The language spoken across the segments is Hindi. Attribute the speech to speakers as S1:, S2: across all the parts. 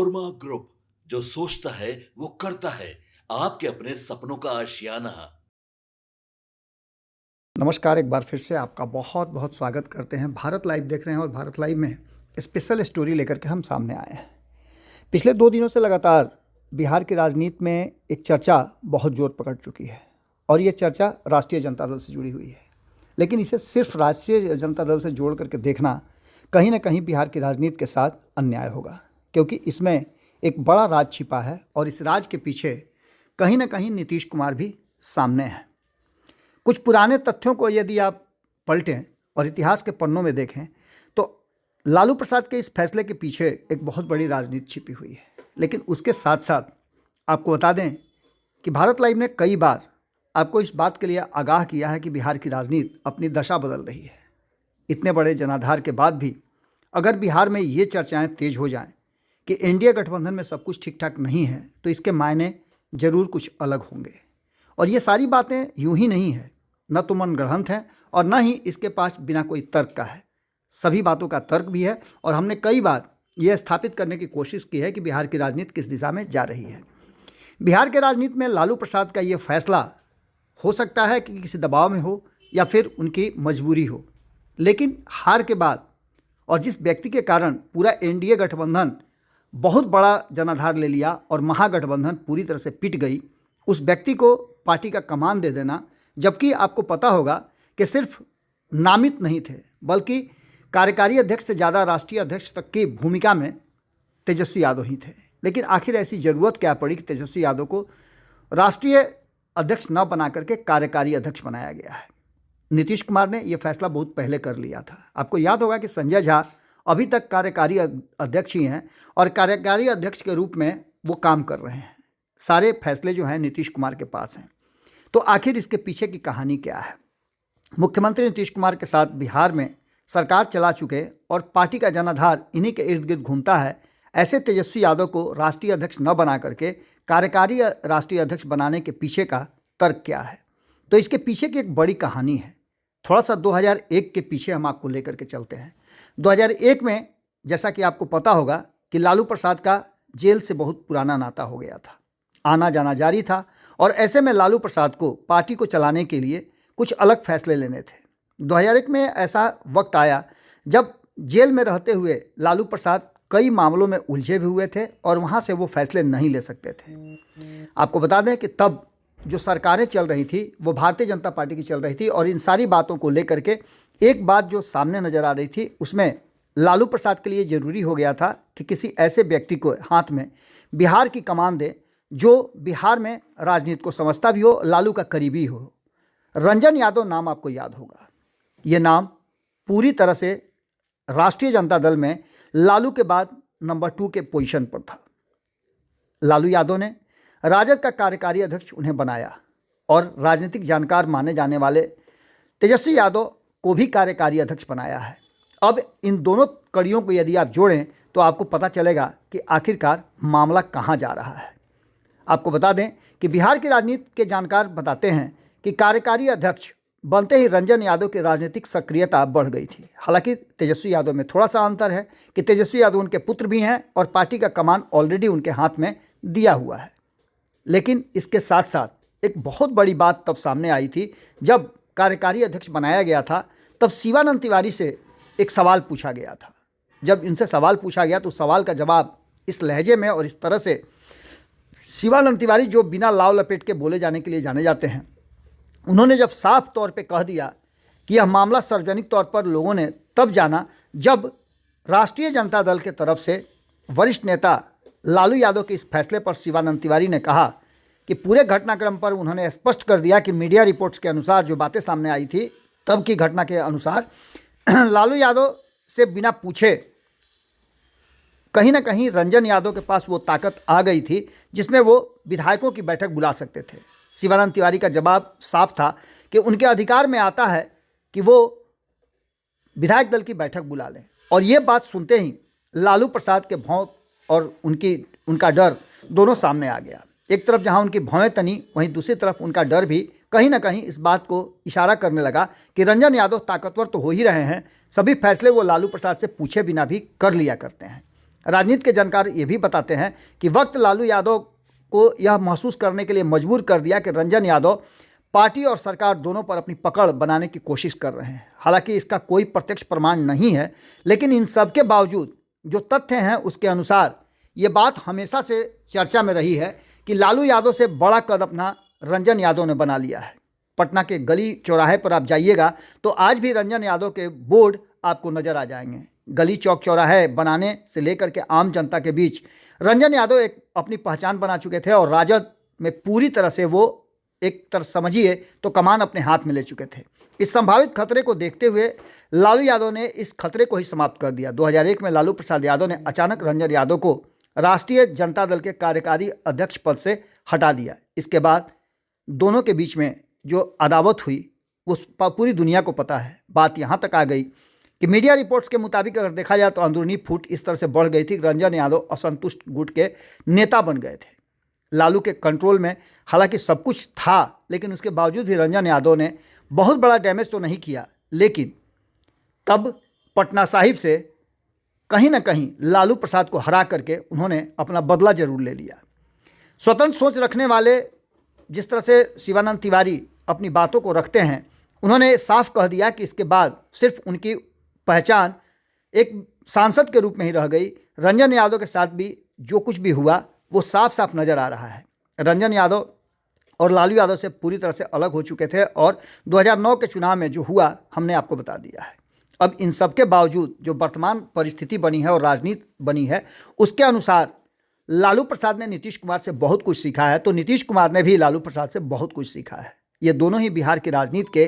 S1: कोरमा ग्रुप, जो सोचता है वो करता है। आपके अपने सपनों का आशियाना।
S2: नमस्कार, एक बार फिर से आपका बहुत बहुत स्वागत करते हैं। भारत लाइव देख रहे हैं और भारत लाइव में स्पेशल स्टोरी लेकर के हम सामने आए हैं। पिछले 2 दिनों से लगातार बिहार की राजनीति में एक चर्चा बहुत जोर पकड़ चुकी है और ये चर्चा राष्ट्रीय जनता दल से जुड़ी हुई है। लेकिन इसे सिर्फ राष्ट्रीय जनता दल से जोड़ करके देखना कहीं ना कहीं बिहार की राजनीति के साथ अन्याय होगा, क्योंकि इसमें एक बड़ा राज छिपा है और इस राज के पीछे कहीं ना कहीं नीतीश कुमार भी सामने हैं। कुछ पुराने तथ्यों को यदि आप पलटें और इतिहास के पन्नों में देखें तो लालू प्रसाद के इस फैसले के पीछे एक बहुत बड़ी राजनीति छिपी हुई है। लेकिन उसके साथ साथ आपको बता दें कि भारत लाइव ने कई बार आपको इस बात के लिए आगाह किया है कि बिहार की राजनीति अपनी दशा बदल रही है। इतने बड़े जनाधार के बाद भी अगर बिहार में ये चर्चाएं तेज हो जाएं कि एनडीए गठबंधन में सब कुछ ठीक ठाक नहीं है तो इसके मायने ज़रूर कुछ अलग होंगे। और ये सारी बातें यूं ही नहीं है, न तो मनगढ़ंत है और न ही इसके पास बिना कोई तर्क का है। सभी बातों का तर्क भी है और हमने कई बार यह स्थापित करने की कोशिश की है कि बिहार की राजनीति किस दिशा में जा रही है। बिहार के राजनीति में लालू प्रसाद का ये फैसला हो सकता है कि किसी दबाव में हो या फिर उनकी मजबूरी हो, लेकिन हार के बाद और जिस व्यक्ति के कारण पूरा एनडीए गठबंधन बहुत बड़ा जनाधार ले लिया और महागठबंधन पूरी तरह से पिट गई, उस व्यक्ति को पार्टी का कमान दे देना, जबकि आपको पता होगा कि सिर्फ नामित नहीं थे बल्कि कार्यकारी अध्यक्ष से ज़्यादा राष्ट्रीय अध्यक्ष तक की भूमिका में तेजस्वी यादव ही थे। लेकिन आखिर ऐसी ज़रूरत क्या पड़ी कि तेजस्वी यादव को राष्ट्रीय अध्यक्ष न बना करके कार्यकारी अध्यक्ष बनाया गया है। नीतीश कुमार ने यह फैसला बहुत पहले कर लिया था। आपको याद होगा कि संजय झा अभी तक कार्यकारी अध्यक्ष ही हैं और कार्यकारी अध्यक्ष के रूप में वो काम कर रहे हैं। सारे फैसले जो हैं नीतीश कुमार के पास हैं। तो आखिर इसके पीछे की कहानी क्या है? मुख्यमंत्री नीतीश कुमार के साथ बिहार में सरकार चला चुके और पार्टी का जनाधार इन्हीं के इर्द गिर्द घूमता है, ऐसे तेजस्वी यादव को राष्ट्रीय अध्यक्ष न बना करके कार्यकारी राष्ट्रीय अध्यक्ष बनाने के पीछे का तर्क क्या है? तो इसके पीछे की एक बड़ी कहानी है। थोड़ा सा 2001 के पीछे हम आपको लेकर के चलते हैं। 2001 में जैसा कि आपको पता होगा कि लालू प्रसाद का जेल से बहुत पुराना नाता हो गया था, आना जाना जारी था और ऐसे में लालू प्रसाद को पार्टी को चलाने के लिए कुछ अलग फैसले लेने थे। 2001 में ऐसा वक्त आया जब जेल में रहते हुए लालू प्रसाद कई मामलों में उलझे भी हुए थे और वहाँ से वो फैसले नहीं ले सकते थे। आपको बता दें कि तब जो सरकारें चल रही थी वो भारतीय जनता पार्टी की चल रही थी और इन सारी बातों को लेकर के एक बात जो सामने नज़र आ रही थी, उसमें लालू प्रसाद के लिए ज़रूरी हो गया था कि किसी ऐसे व्यक्ति को हाथ में बिहार की कमान दे जो बिहार में राजनीति को समझता भी हो, लालू का करीबी हो। रंजन यादव नाम आपको याद होगा। ये नाम पूरी तरह से राष्ट्रीय जनता दल में लालू के बाद नंबर 2 के पोजीशन पर था। लालू यादव ने राजद का कार्यकारी अध्यक्ष उन्हें बनाया और राजनीतिक जानकार माने जाने वाले तेजस्वी यादव को भी कार्यकारी अध्यक्ष बनाया है। अब इन दोनों कड़ियों को यदि आप जोड़ें तो आपको पता चलेगा कि आखिरकार मामला कहाँ जा रहा है। आपको बता दें कि बिहार की राजनीति के जानकार बताते हैं कि कार्यकारी अध्यक्ष बनते ही रंजन यादव की राजनीतिक सक्रियता बढ़ गई थी। हालांकि तेजस्वी यादव में थोड़ा सा अंतर है कि तेजस्वी यादव उनके पुत्र भी हैं और पार्टी का कमान ऑलरेडी उनके हाथ में दिया हुआ है। लेकिन इसके साथ साथ एक बहुत बड़ी बात तब सामने आई थी जब कार्यकारी अध्यक्ष बनाया गया था। तब शिवानंद तिवारी से एक सवाल पूछा गया था। जब इनसे सवाल पूछा गया तो सवाल का जवाब इस लहजे में और इस तरह से शिवानंद तिवारी, जो बिना लाव लपेट के बोले जाने के लिए जाने जाते हैं, उन्होंने जब साफ तौर पे कह दिया कि यह मामला सार्वजनिक तौर पर लोगों ने तब जाना जब राष्ट्रीय जनता दल के तरफ से वरिष्ठ नेता लालू यादव के इस फैसले पर शिवानंद तिवारी ने कहा कि पूरे घटनाक्रम पर उन्होंने स्पष्ट कर दिया कि मीडिया रिपोर्ट्स के अनुसार जो बातें सामने आई थी तब की घटना के अनुसार लालू यादव से बिना पूछे कहीं ना कहीं रंजन यादव के पास वो ताकत आ गई थी जिसमें वो विधायकों की बैठक बुला सकते थे। शिवानंद तिवारी का जवाब साफ था कि उनके अधिकार में आता है कि वो विधायक दल की बैठक बुला लें। और ये बात सुनते ही लालू प्रसाद के भौं और उनका डर दोनों सामने आ गया। एक तरफ जहां उनकी भौएं तनी, वहीं दूसरी तरफ उनका डर भी कहीं ना कहीं इस बात को इशारा करने लगा कि रंजन यादव ताकतवर तो हो ही रहे हैं, सभी फैसले वो लालू प्रसाद से पूछे बिना भी कर लिया करते हैं। राजनीति के जानकार ये भी बताते हैं कि वक्त लालू यादव को यह महसूस करने के लिए मजबूर कर दिया कि रंजन यादव पार्टी और सरकार दोनों पर अपनी पकड़ बनाने की कोशिश कर रहे हैं। हालांकि इसका कोई प्रत्यक्ष प्रमाण नहीं है, लेकिन इन सब के बावजूद जो तथ्य हैं उसके अनुसार ये बात हमेशा से चर्चा में रही है कि लालू यादव से बड़ा कद अपना रंजन यादव ने बना लिया है। पटना के गली चौराहे पर आप जाइएगा तो आज भी रंजन यादव के बोर्ड आपको नज़र आ जाएंगे। गली चौक चौराहे बनाने से लेकर के आम जनता के बीच रंजन यादव एक अपनी पहचान बना चुके थे और राजद में पूरी तरह से वो एक तरह समझिए तो कमान अपने हाथ में ले चुके थे। इस संभावित खतरे को देखते हुए लालू यादव ने इस खतरे को ही समाप्त कर दिया। 2001 में लालू प्रसाद यादव ने अचानक रंजन यादव को राष्ट्रीय जनता दल के कार्यकारी अध्यक्ष पद से हटा दिया। इसके बाद दोनों के बीच में जो अदावत हुई वो पूरी दुनिया को पता है। बात यहाँ तक आ गई कि मीडिया रिपोर्ट्स के मुताबिक अगर देखा जाए तो अंदरूनी फूट इस तरह से बढ़ गई थी कि रंजन यादव असंतुष्ट गुट के नेता बन गए थे। लालू के कंट्रोल में हालांकि सब कुछ था, लेकिन उसके बावजूद भी रंजन यादव ने बहुत बड़ा डैमेज तो नहीं किया, लेकिन तब पटना साहिब से कहीं ना कहीं लालू प्रसाद को हरा करके उन्होंने अपना बदला जरूर ले लिया। स्वतंत्र सोच रखने वाले जिस तरह से शिवानंद तिवारी अपनी बातों को रखते हैं, उन्होंने साफ कह दिया कि इसके बाद सिर्फ उनकी पहचान एक सांसद के रूप में ही रह गई। रंजन यादव के साथ भी जो कुछ भी हुआ वो साफ साफ नज़र आ रहा है। रंजन यादव और लालू यादव से पूरी तरह से अलग हो चुके थे और 2009 के चुनाव में जो हुआ हमने आपको बता दिया है। अब इन सब के बावजूद जो वर्तमान परिस्थिति बनी है और राजनीति बनी है उसके अनुसार लालू प्रसाद ने नीतीश कुमार से बहुत कुछ सीखा है, तो नीतीश कुमार ने भी लालू प्रसाद से बहुत कुछ सीखा है। ये दोनों ही बिहार की राजनीति के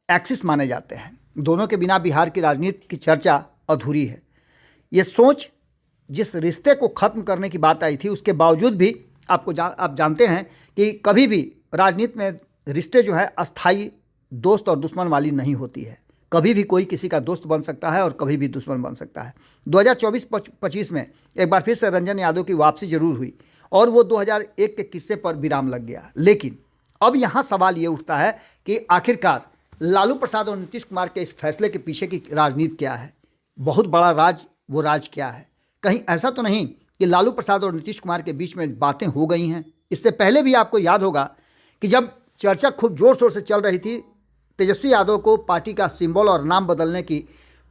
S2: एक्सिस माने जाते हैं। दोनों के बिना बिहार की राजनीति की चर्चा अधूरी है। ये सोच जिस रिश्ते को ख़त्म करने की बात आई थी उसके बावजूद भी आप जानते हैं कि कभी भी राजनीति में रिश्ते जो है अस्थाई दोस्त और दुश्मन वाली नहीं होती है। कभी भी कोई किसी का दोस्त बन सकता है और कभी भी दुश्मन बन सकता है। 2024-25 में एक बार फिर से रंजन यादव की वापसी जरूर हुई और वो 2001 के किस्से पर विराम लग गया। लेकिन अब यहाँ सवाल ये उठता है कि आखिरकार लालू प्रसाद और नीतीश कुमार के इस फैसले के पीछे की राजनीति क्या है? बहुत बड़ा राज, वो राज क्या है? कहीं ऐसा तो नहीं कि लालू प्रसाद और नीतीश कुमार के बीच में बातें हो गई हैं? इससे पहले भी आपको याद होगा कि जब चर्चा खूब ज़ोर शोर से चल रही थी तेजस्वी यादव को पार्टी का सिंबल और नाम बदलने की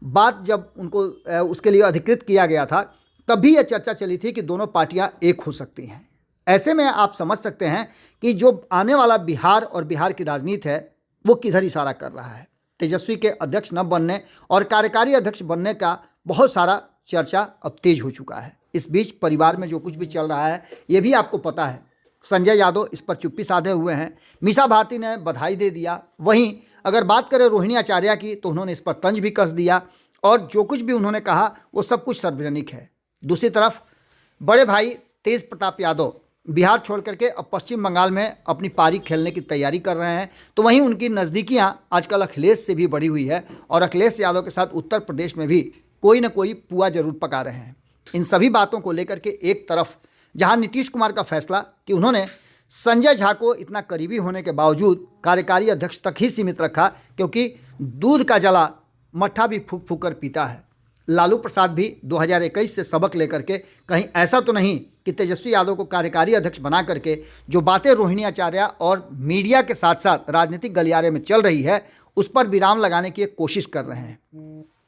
S2: बात, जब उनको उसके लिए अधिकृत किया गया था, तब भी यह चर्चा चली थी कि दोनों पार्टियां एक हो सकती हैं। ऐसे में आप समझ सकते हैं कि जो आने वाला बिहार और बिहार की राजनीति है वो किधर इशारा कर रहा है। तेजस्वी के अध्यक्ष न बनने और कार्यकारी अध्यक्ष बनने का बहुत सारा चर्चा अब तेज हो चुका है। इस बीच परिवार में जो कुछ भी चल रहा है ये भी आपको पता है। संजय यादव इस पर चुप्पी साधे हुए हैं। मीसा भारती ने बधाई दे दिया। वहीं अगर बात करें रोहिणी आचार्य की तो उन्होंने इस पर तंज भी कस दिया और जो कुछ भी उन्होंने कहा वो सब कुछ सार्वजनिक है। दूसरी तरफ बड़े भाई तेज प्रताप यादव बिहार छोड़ करके अब पश्चिम बंगाल में अपनी पारी खेलने की तैयारी कर रहे हैं, तो वहीं उनकी नज़दीकियां आजकल अखिलेश से भी बढ़ी हुई है और अखिलेश यादव के साथ उत्तर प्रदेश में भी कोई ना कोई पुआ जरूर पका रहे हैं। इन सभी बातों को लेकर के एक तरफ जहां नीतीश कुमार का फैसला कि उन्होंने संजय झा को इतना करीबी होने के बावजूद कार्यकारी अध्यक्ष तक ही सीमित रखा, क्योंकि दूध का जला मट्ठा भी फूक फूक कर पीता है। लालू प्रसाद भी 2021 से सबक लेकर के कहीं ऐसा तो नहीं कि तेजस्वी यादव को कार्यकारी अध्यक्ष बना करके जो बातें रोहिणी आचार्य और मीडिया के साथ साथ राजनीतिक गलियारे में चल रही है उस पर विराम लगाने की एक कोशिश कर रहे हैं।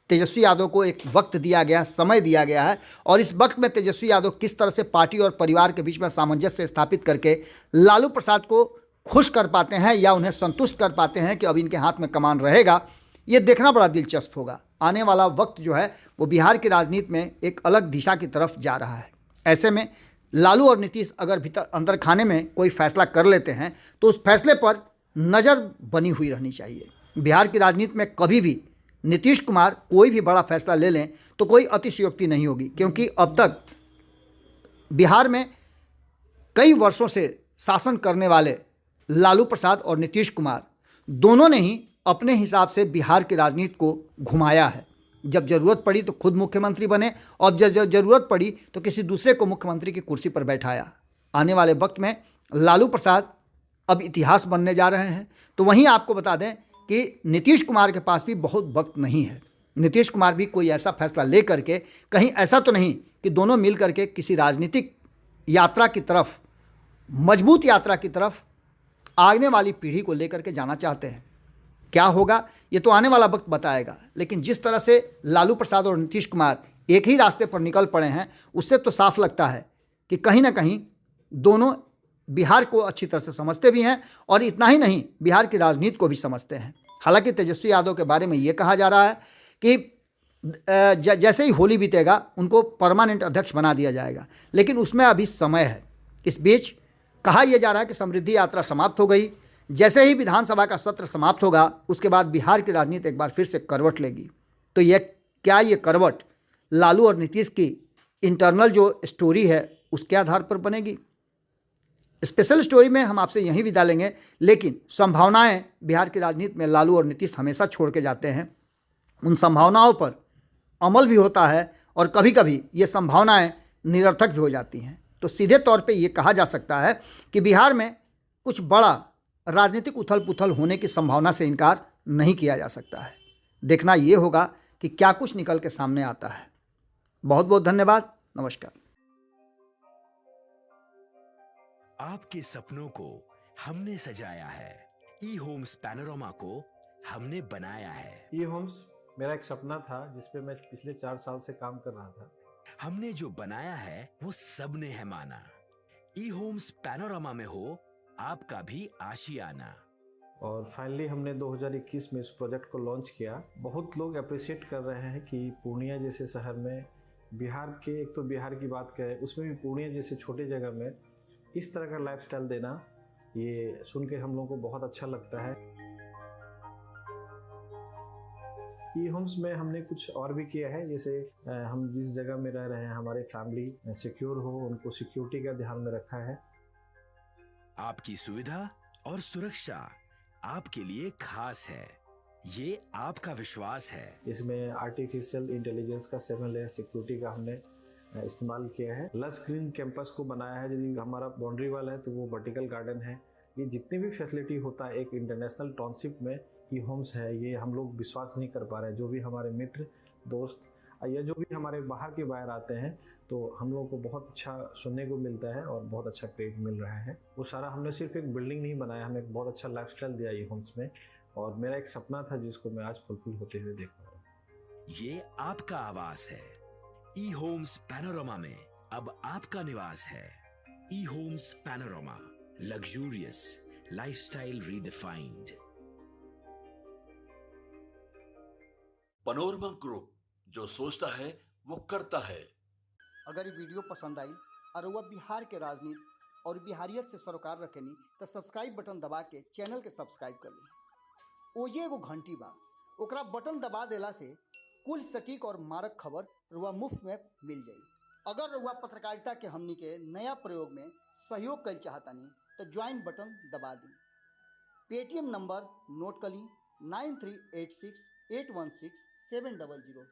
S2: तेजस्वी यादव को एक वक्त दिया गया, समय दिया गया है और इस वक्त में तेजस्वी यादव किस तरह से पार्टी और परिवार के बीच में सामंजस्य स्थापित करके लालू प्रसाद को खुश कर पाते हैं या उन्हें संतुष्ट कर पाते हैं कि अब इनके हाथ में कमान रहेगा, ये देखना बड़ा दिलचस्प होगा। आने वाला वक्त जो है वो बिहार की राजनीति में एक अलग दिशा की तरफ जा रहा है। ऐसे में लालू और नीतीश अगर भीतर अंदर खाने में कोई फैसला कर लेते हैं तो उस फैसले पर नज़र बनी हुई रहनी चाहिए। बिहार की राजनीति में कभी भी नीतीश कुमार कोई भी बड़ा फैसला ले लें तो कोई अतिशयोक्ति नहीं होगी, क्योंकि अब तक बिहार में कई वर्षों से शासन करने वाले लालू प्रसाद और नीतीश कुमार दोनों ने ही अपने हिसाब से बिहार की राजनीति को घुमाया है। जब ज़रूरत पड़ी तो खुद मुख्यमंत्री बने और जब ज़रूरत पड़ी तो किसी दूसरे को मुख्यमंत्री की कुर्सी पर बैठाया। आने वाले वक्त में लालू प्रसाद अब इतिहास बनने जा रहे हैं। तो वहीं आपको बता दें कि नीतीश कुमार के पास भी बहुत वक्त नहीं है। नीतीश कुमार भी कोई ऐसा फैसला ले करके कहीं ऐसा तो नहीं कि दोनों मिल करके किसी राजनीतिक यात्रा की तरफ, मजबूत यात्रा की तरफ आने वाली पीढ़ी को लेकर के जाना चाहते हैं। क्या होगा ये तो आने वाला वक्त बताएगा, लेकिन जिस तरह से लालू प्रसाद और नीतीश कुमार एक ही रास्ते पर निकल पड़े हैं, उससे तो साफ लगता है कि कहीं ना कहीं दोनों बिहार को अच्छी तरह से समझते भी हैं और इतना ही नहीं, बिहार की राजनीति को भी समझते हैं। हालांकि तेजस्वी यादव के बारे में ये कहा जा रहा है कि जैसे ही होली बीतेगा उनको परमानेंट अध्यक्ष बना दिया जाएगा, लेकिन उसमें अभी समय है। इस बीच कहा यह जा रहा है कि समृद्धि यात्रा समाप्त हो गई। जैसे ही विधानसभा का सत्र समाप्त होगा उसके बाद बिहार की राजनीति एक बार फिर से करवट लेगी। तो ये करवट लालू और नीतीश की इंटरनल जो स्टोरी है उसके आधार पर बनेगी। स्पेशल स्टोरी में हम आपसे यहीं विदा लेंगे, लेकिन संभावनाएं बिहार की राजनीति में लालू और नीतीश हमेशा छोड़ के जाते हैं। उन संभावनाओं पर अमल भी होता है और कभी कभी ये संभावनाएं निरर्थक भी हो जाती हैं। तो सीधे तौर पे ये कहा जा सकता है कि बिहार में कुछ बड़ा राजनीतिक उथल पुथल होने की संभावना से इनकार नहीं किया जा सकता है। देखना ये होगा कि क्या कुछ निकल के सामने आता है। बहुत बहुत धन्यवाद। नमस्कार।
S3: आपके सपनों को हमने सजाया है, ई होम्स पैनोरामा को हमने बनाया है।
S4: ई होम्स मेरा एक सपना था जिस पे मैं पिछले 4 साल से काम कर रहा था।
S3: हमने जो बनाया है वो सबने है माना। ई होम्स पैनोरामा में हो आपका भी आशियाना।
S4: और फाइनली हमने 2021 में इस प्रोजेक्ट को लॉन्च किया। बहुत लोग अप्रिशिएट कर रहे हैं कि पूर्णिया जैसे शहर में, बिहार के, एक तो बिहार की बात करें उसमें भी पूर्णिया जैसे छोटे जगह में इस तरह का लाइफस्टाइल देना, ये सुन के हम लोगों को बहुत अच्छा लगता है। ई होम्स में हमने कुछ और भी किया है, जैसे हम जिस जगह में रह रहे हैं हमारे फैमिली सिक्योर हो, उनको सिक्योरिटी का ध्यान में रखा है।
S3: आपकी सुविधा और सुरक्षा आपके लिए खास है, ये आपका विश्वास है।
S4: इसमें आर्टिफिशियल इंटेलिजेंस का 7 लेयर सिक्योरिटी का हमने इस्तेमाल किया है। लस ग्रीन कैंपस को बनाया है। यदि हमारा बाउंड्री वाल है तो वो वर्टिकल गार्डन है। ये जितनी भी फैसिलिटी होता है एक इंटरनेशनल टाउनशिप में ई होम्स है, ये हम लोग विश्वास नहीं कर पा रहे हैं। जो भी हमारे मित्र दोस्त या जो भी हमारे बाहर के बाहर आते हैं तो हम लोगों को बहुत अच्छा सुनने को मिलता है और बहुत अच्छा क्रेडिट मिल रहा है। वो सारा हमने सिर्फ एक बिल्डिंग नहीं बनाया, हमें एक बहुत अच्छा लाइफस्टाइल दिया ई होम्स में, और मेरा एक सपना था जिसको मैं आज फुलफिल होते हुए देख रहा हूँ।
S3: ये आपका आवास है। ई होम्स पैनोरामा में अब आपका निवास है। E homes Panorama, luxurious lifestyle redefined.
S1: Panorama group, जो सोचता है वो करता है।
S2: अगर ये वीडियो पसंद आई और वह बिहार के राजनीति और बिहारियत से सरोकार रखेनी तो सब्सक्राइब बटन दबा के चैनल के सब्सक्राइब कर ली। ओजे एगो घंटी बा, ओकरा बटन दबा देला से कुल सटीक और मारक खबर रुआ मुफ्त में मिल जाई। अगर रुआ पत्रकारिता के हमनी के नया प्रयोग में सहयोग कर चाहतानी तो ज्वाइन बटन दबा दी। पेटीएम नंबर नोट कर ली 9386816700।